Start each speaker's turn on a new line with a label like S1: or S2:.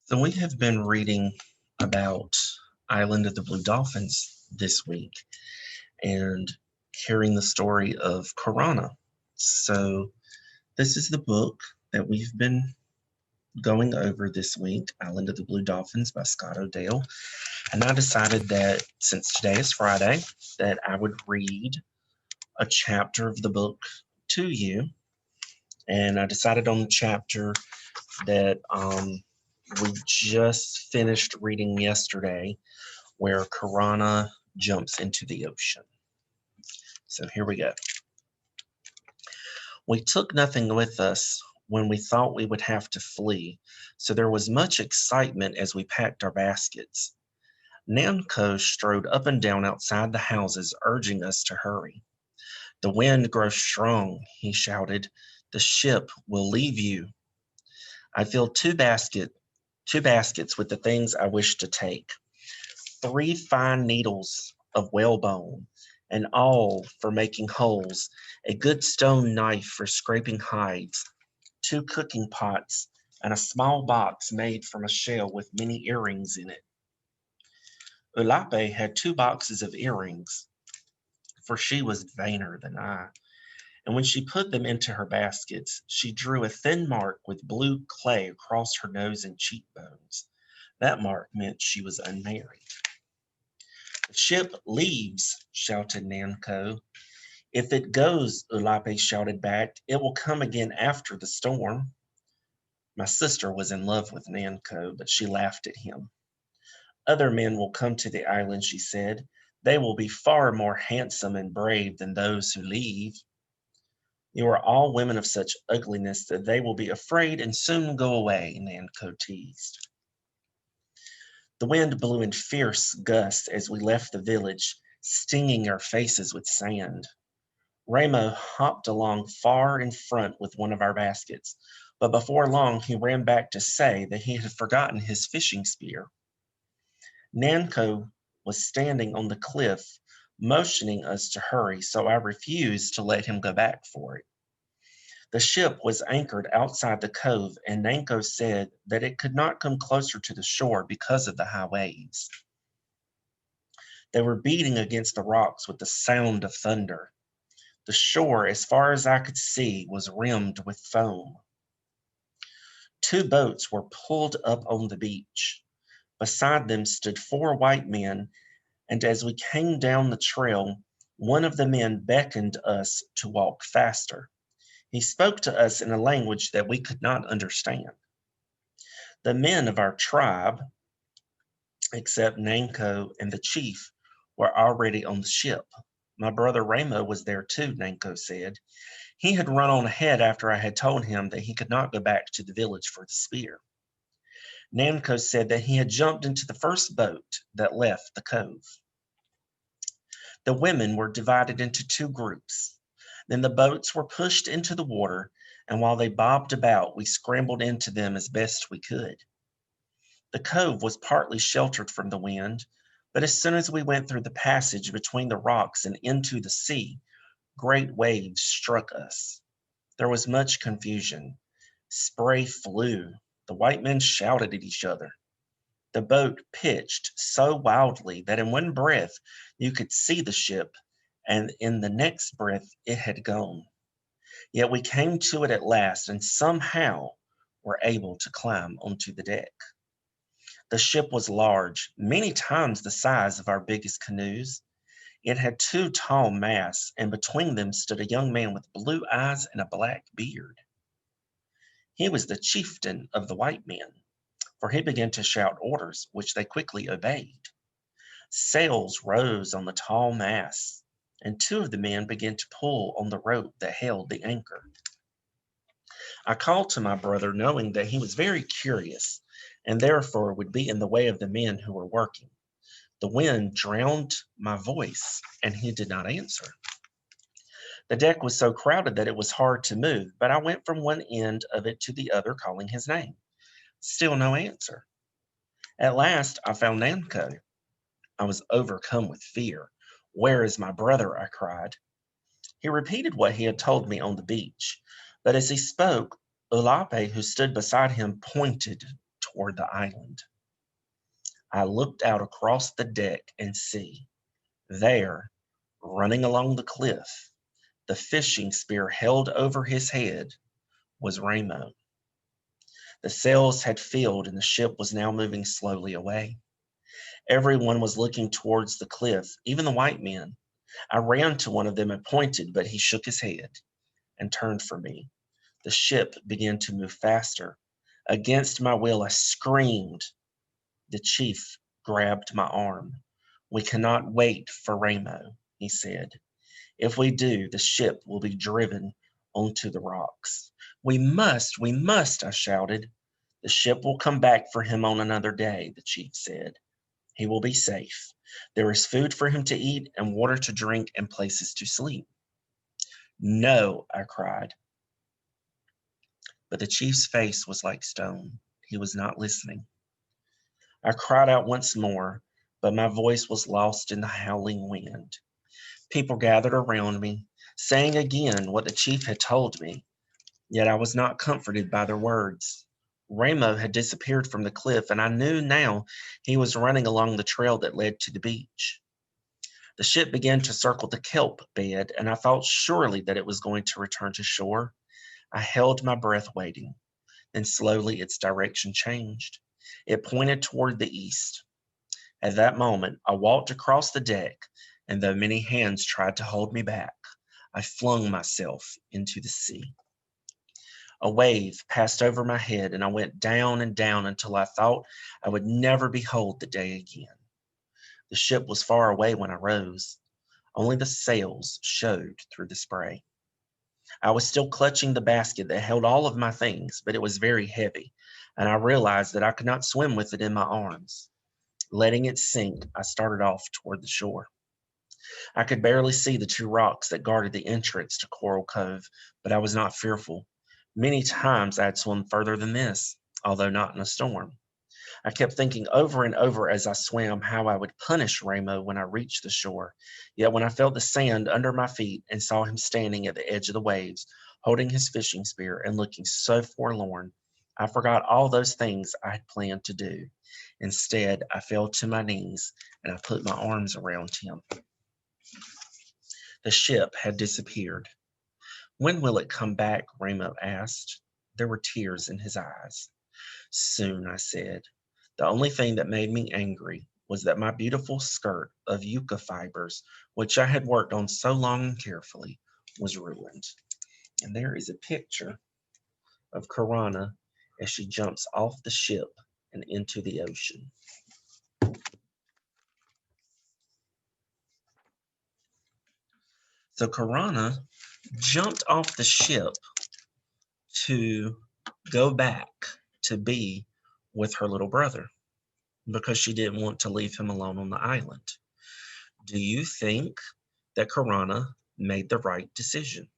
S1: So we have been reading about Island of the Blue Dolphins this week and hearing the story of Karana. So this is the book that we've been going over this week, Island of the Blue Dolphins by Scott O'Dell. And I decided that since today is Friday, that I would read a chapter of the book to you. And I decided on the chapter that we just finished reading yesterday, where Karana jumps into the ocean. So here we go. We took nothing with us when we thought we would have to flee, so there was much excitement as we packed our baskets. Namco strode up and down outside the houses, urging us to hurry. The wind grows strong, he shouted. The ship will leave you. I filled two baskets with the things I wished to take. 3 fine needles of whalebone, an awl for making holes, a good stone knife for scraping hides, 2 cooking pots, and a small box made from a shell with many earrings in it. Ulape had 2 boxes of earrings, for she was vainer than I, and when she put them into her baskets, she drew a thin mark with blue clay across her nose and cheekbones. That mark meant she was unmarried. The ship leaves, shouted Nanko. If it goes, Ulape shouted back, it will come again after the storm. My sister was in love with Nanko, but she laughed at him. Other men will come to the island, she said. They will be far more handsome and brave than those who leave. You are all women of such ugliness that they will be afraid and soon go away, Nanko teased. The wind blew in fierce gusts as we left the village, stinging our faces with sand. Ramo hopped along far in front with one of our baskets, but before long he ran back to say that he had forgotten his fishing spear. Nanko was standing on the cliff, motioning us to hurry, so I refused to let him go back for it. The ship was anchored outside the cove, and Nanko said that it could not come closer to the shore because of the high waves. They were beating against the rocks with the sound of thunder. The shore, as far as I could see, was rimmed with foam. 2 boats were pulled up on the beach. Beside them stood 4 white men, and as we came down the trail, one of the men beckoned us to walk faster. He spoke to us in a language that we could not understand. The men of our tribe, except Nanko and the chief, were already on the ship. My brother Ramo was there too, Nanko said. He had run on ahead after I had told him that he could not go back to the village for the spear. Nanko said that he had jumped into the first boat that left the cove. The women were divided into 2 groups. Then the boats were pushed into the water, and while they bobbed about, we scrambled into them as best we could. The cove was partly sheltered from the wind, but as soon as we went through the passage between the rocks and into the sea, great waves struck us. There was much confusion. Spray flew. The white men shouted at each other. The boat pitched so wildly that in one breath you could see the ship, and in the next breath it had gone. Yet we came to it at last, and somehow were able to climb onto the deck. The ship was large, many times the size of our biggest canoes. It had 2 tall masts, and between them stood a young man with blue eyes and a black beard. He was the chieftain of the white men, for he began to shout orders, which they quickly obeyed. Sails rose on the tall masts, and 2 of the men began to pull on the rope that held the anchor. I called to my brother, knowing that he was very curious, and therefore would be in the way of the men who were working. The wind drowned my voice, and he did not answer. The deck was so crowded that it was hard to move, but I went from one end of it to the other, calling his name. Still no answer. At last I found Nanko. I was overcome with fear. Where is my brother? I cried. He repeated what he had told me on the beach, but as he spoke, Ulape, who stood beside him, pointed toward the island. I looked out across the deck and see, there, running along the cliff, the fishing spear held over his head, was Ramo. The sails had filled and the ship was now moving slowly away. Everyone was looking towards the cliff, even the white men. I ran to one of them and pointed, but he shook his head and turned from me. The ship began to move faster. Against my will, I screamed. The chief grabbed my arm. "We cannot wait for Ramo," he said. "If we do, the ship will be driven onto the rocks." We must," I shouted. "The ship will come back for him on another day," the chief said. "He will be safe. There is food for him to eat and water to drink and places to sleep." "No," I cried. But the chief's face was like stone. He was not listening. I cried out once more, but my voice was lost in the howling wind. People gathered around me, saying again what the chief had told me, yet I was not comforted by their words. Ramo had disappeared from the cliff, and I knew now he was running along the trail that led to the beach. The ship began to circle the kelp bed, and I thought surely that it was going to return to shore. I held my breath waiting. Then slowly its direction changed. It pointed toward the east. At that moment, I walked across the deck, and though many hands tried to hold me back, I flung myself into the sea. A wave passed over my head, and I went down and down until I thought I would never behold the day again. The ship was far away when I rose. Only the sails showed through the spray. I was still clutching the basket that held all of my things, but it was very heavy, and I realized that I could not swim with it in my arms. Letting it sink, I started off toward the shore. I could barely see the two rocks that guarded the entrance to Coral Cove, but I was not fearful. Many times I had swum further than this, although not in a storm. I kept thinking over and over as I swam how I would punish Ramo when I reached the shore. Yet when I felt the sand under my feet and saw him standing at the edge of the waves, holding his fishing spear and looking so forlorn, I forgot all those things I had planned to do. Instead, I fell to my knees and I put my arms around him. The ship had disappeared. "When will it come back?" Ramo asked. There were tears in his eyes. "Soon," I said. The only thing that made me angry was that my beautiful skirt of yucca fibers, which I had worked on so long and carefully, was ruined. And there is a picture of Karana as she jumps off the ship and into the ocean. So Karana jumped off the ship to go back to be with her little brother because she didn't want to leave him alone on the island. Do you think that Karana made the right decision?